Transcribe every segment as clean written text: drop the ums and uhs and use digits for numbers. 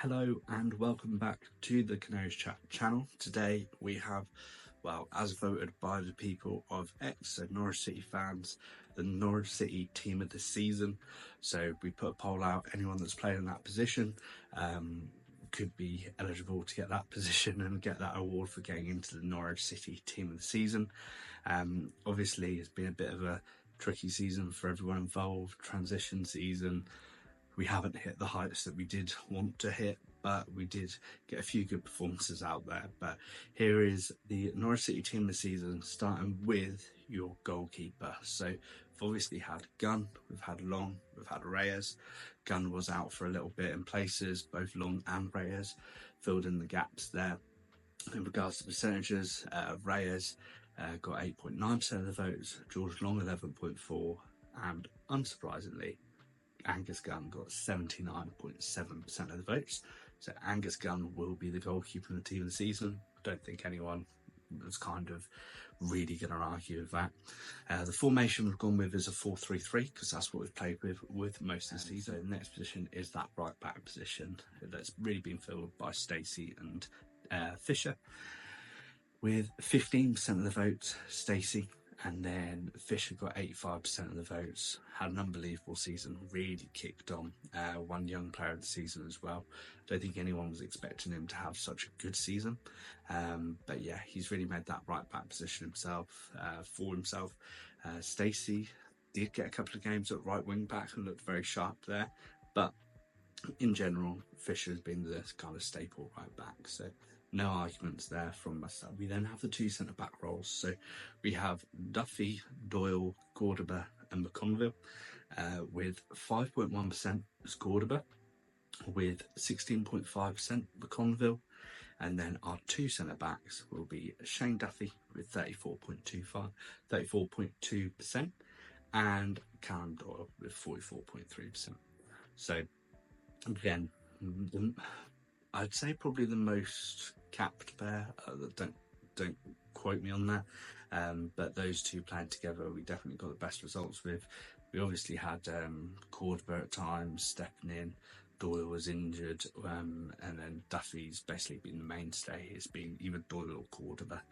Hello and welcome back to the Canaries Chat channel. Today we have, well, as voted by the people of X, so Norwich City fans, the Norwich City team of the season. So we put a poll out, anyone that's played in that position could be eligible to get that position and get that award for getting into the Norwich City team of the season. Obviously it's been a bit of a tricky season for everyone involved, transition season. We haven't hit the heights that we did want to hit, but we did get a few good performances out there. But here is the Norwich City team of the season, starting with your goalkeeper. So we've obviously had Gunn, we've had Long, we've had Reyes. Gunn was out for a little bit in places, both Long and Reyes filled in the gaps there. In regards to percentages, Reyes got 8.9% of the votes, George Long 11.4%, and unsurprisingly, Angus Gunn got 79.7% of the votes. So Angus Gunn will be the goalkeeper in the team of the season. I don't think anyone was kind of really going to argue with that. The formation we've gone with is a 4-3-3 because that's what we've played with most of the season. So the next position is that right back position that's really been filled by Stacey and Fisher. With 15% of the votes, Stacey, and then Fisher got 85% of the votes. Had an unbelievable season, really kicked on. One young player of the season as well. I don't think anyone was expecting him to have such a good season. But yeah, he's really made that right back position for himself. Stacey did get a couple of games at right wing back and looked very sharp there. But in general, Fisher's been the kind of staple right back. So no arguments there from myself. We then have the two centre-back roles. So we have Duffy, Doyle, Cordoba and McConville with 5.1% as Cordoba, with 16.5% McConville. And then our two centre-backs will be Shane Duffy with 34.2% and Callum Doyle with 44.3%. So again, I'd say probably the most capped pair. Don't quote me on that. But those two playing together, we definitely got the best results with. We obviously had Cordoba at times stepping in. Doyle was injured, and then Duffy's basically been the mainstay. It's been either Doyle or Cordoba.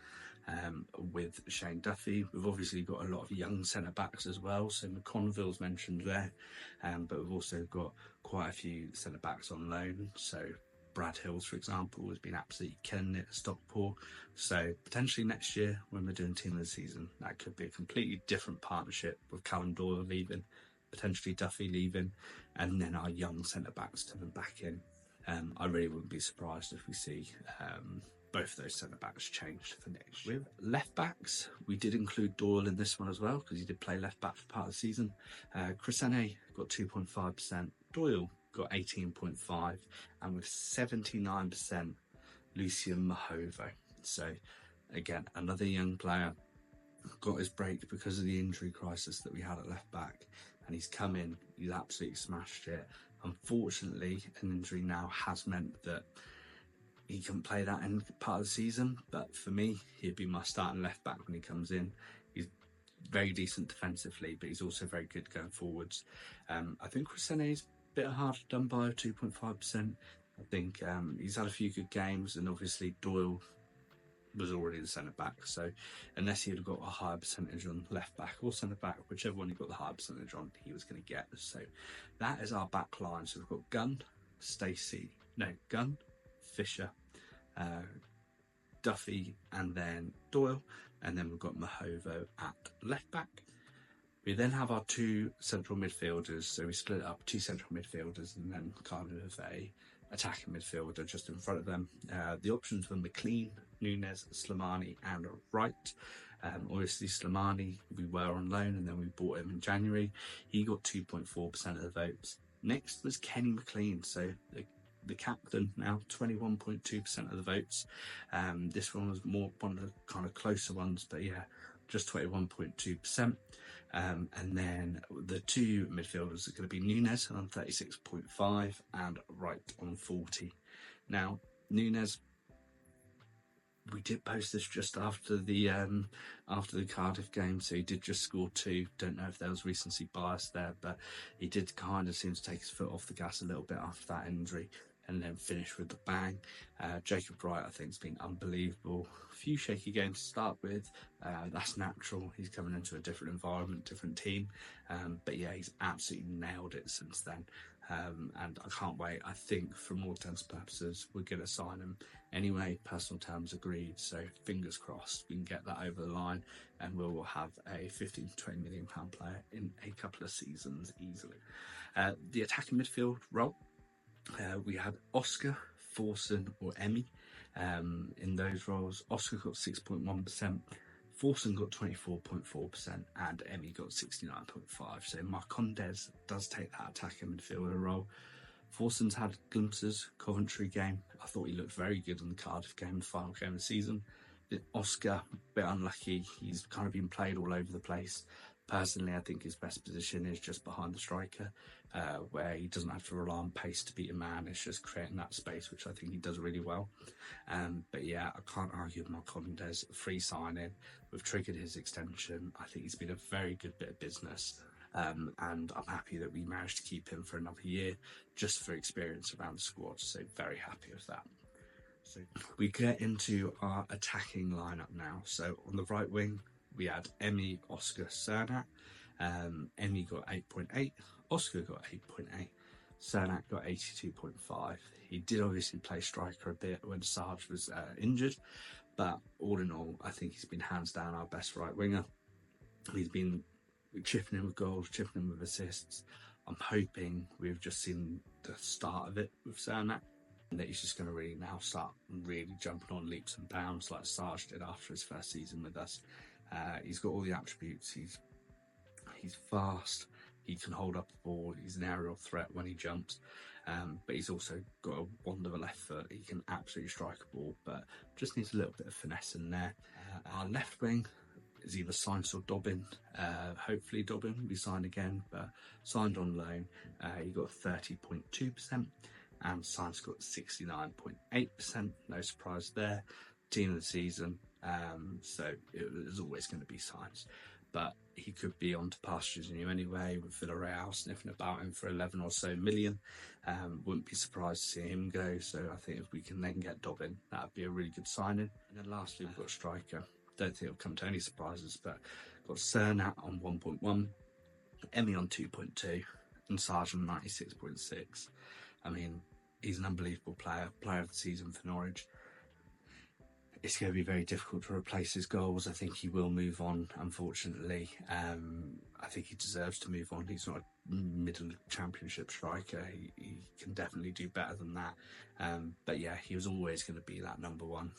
With Shane Duffy, we've obviously got a lot of young centre backs as well. So McConville's mentioned there, but we've also got quite a few centre backs on loan. So Brad Hills, for example, has been absolutely killing it at Stockport. So potentially next year, when we're doing team of the season, that could be a completely different partnership with Callum Doyle leaving, potentially Duffy leaving, and then our young centre backs coming back in. I really wouldn't be surprised if we see both those centre backs changed for next year. With left backs, we did include Doyle in this one as well because he did play left back for part of the season. Chris Enne got 2.5%, Doyle got 18.5%, and with 79%, Lucian Mahovo. So again, another young player got his break because of the injury crisis that we had at left back, and he's come in, he's absolutely smashed it. Unfortunately, an injury now has meant that he couldn't play that in part of the season, but for me, he'd be my starting left back when he comes in. He's very decent defensively, but he's also very good going forwards. I think Chris Enne's a bit hard done by, 2.5%. I think he's had a few good games, and obviously Doyle was already the centre back, so unless he had got a higher percentage on left back or centre back, whichever one he got the higher percentage on, he was going to get. So that is our back line. So we've got Gunn, Fisher, Duffy, and then Doyle, and then we've got Mahovo at left back. We then have our two central midfielders, so we split up two central midfielders and then kind of a attacking midfielder just in front of them. The options were McLean, Nunes, Slimani and Wright. Obviously Slimani, we were on loan and then we bought him in January. He got 2.4% of the votes. Next was Kenny McLean, so the captain, now 21.2% of the votes. This one was one of the kind of closer ones, but yeah, just 21.2%. And then the two midfielders are going to be Nunes on 36.5 and Wright on 40. Now, Nunes, we did post this just after the Cardiff game, so he did just score two. Don't know if there was recency bias there, but he did kind of seem to take his foot off the gas a little bit after that injury. and then finish with the bang. Jacob Wright, I think, has been unbelievable. A few shaky games to start with. That's natural. He's coming into a different environment, different team. But yeah, he's absolutely nailed it since then. And I can't wait. I think, for all intents and purposes, we're going to sign him anyway. Personal terms agreed. So fingers crossed we can get that over the line, and we will have a 15 to 20 million pound player in a couple of seasons easily. The attacking midfield role, we had Oscar, Forson or Emmy in those roles. Oscar got 6.1%, Forson got 24.4%, and Emmy got 69.5%. So Marcondes does take that attacking midfielder role. Forson's had glimpses. Coventry game, I thought he looked very good in the Cardiff game, the final game of the season. Oscar, a bit unlucky. He's kind of been played all over the place. Personally, I think his best position is just behind the striker, where he doesn't have to rely on pace to beat a man. It's just creating that space, which I think he does really well. But yeah, I can't argue with Marcondes. Free signing. We've triggered his extension. I think he's been a very good bit of business. And I'm happy that we managed to keep him for another year, just for experience around the squad. So very happy with that. So we get into our attacking lineup now. So on the right wing, we had Emmy, Oscar, Cernat. Emmy got 8.8, Oscar got 8.8, Cernat got 82.5. He did obviously play striker a bit when Sarge was injured, but all in all, I think he's been hands down our best right winger. He's been chipping in with goals, chipping in with assists. I'm hoping we've just seen the start of it with Cernat, and that he's just going to really now start really jumping on leaps and bounds like Sarge did after his first season with us. He's got all the attributes. He's fast. He can hold up the ball. He's an aerial threat when he jumps. But he's also got a wand of a left foot. He can absolutely strike a ball, but just needs a little bit of finesse in there. Our left wing is either Sainz or Dobbin. Hopefully Dobbin will be signed again, but signed on loan. He got 30.2%, and Sainz got 69.8%. No surprise there. Team of the season. So there's always going to be Sainz, but he could be on to pastures new anyway, with Villarreal sniffing about him for 11 or so million. Wouldn't be surprised to see him go. So I think if we can then get Dobbin, that would be a really good signing. And then lastly, we've got striker. Don't think it'll come to any surprises, but got Cernat on 1.1, Emmy on 2.2, and Sarge on 96.6. I mean, he's an unbelievable player of the season for Norwich. It's going to be very difficult to replace his goals. I think he will move on, unfortunately. I think he deserves to move on. He's not a middle championship striker. He can definitely do better than that. But yeah, he was always going to be that number one.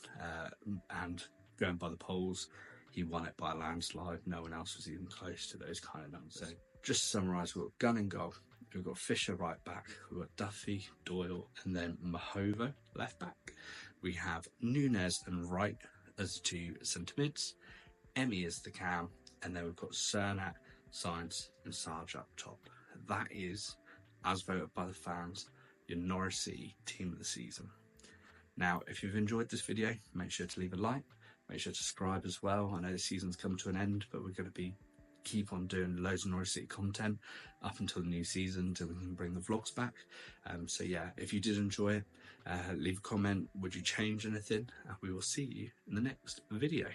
And going by the polls, he won it by a landslide. No one else was even close to those kind of numbers. So just to summarise, we've got Gunn and goal. We've got Fisher right back. We've got Duffy, Doyle, and then Mahovo left back. We have Nunez and Wright as two centre mids. Emmy is the cam, and then we've got Cernat, Sainz, and Sarge up top. That is, as voted by the fans, your Norwich City team of the season. Now, if you've enjoyed this video, make sure to leave a like. Make sure to subscribe as well. I know the season's come to an end, but we're going to keep on doing loads of Norwich City content up until the new season, until we can bring the vlogs back. So yeah, if you did enjoy it, leave a comment. Would you change anything? We will see you in the next video.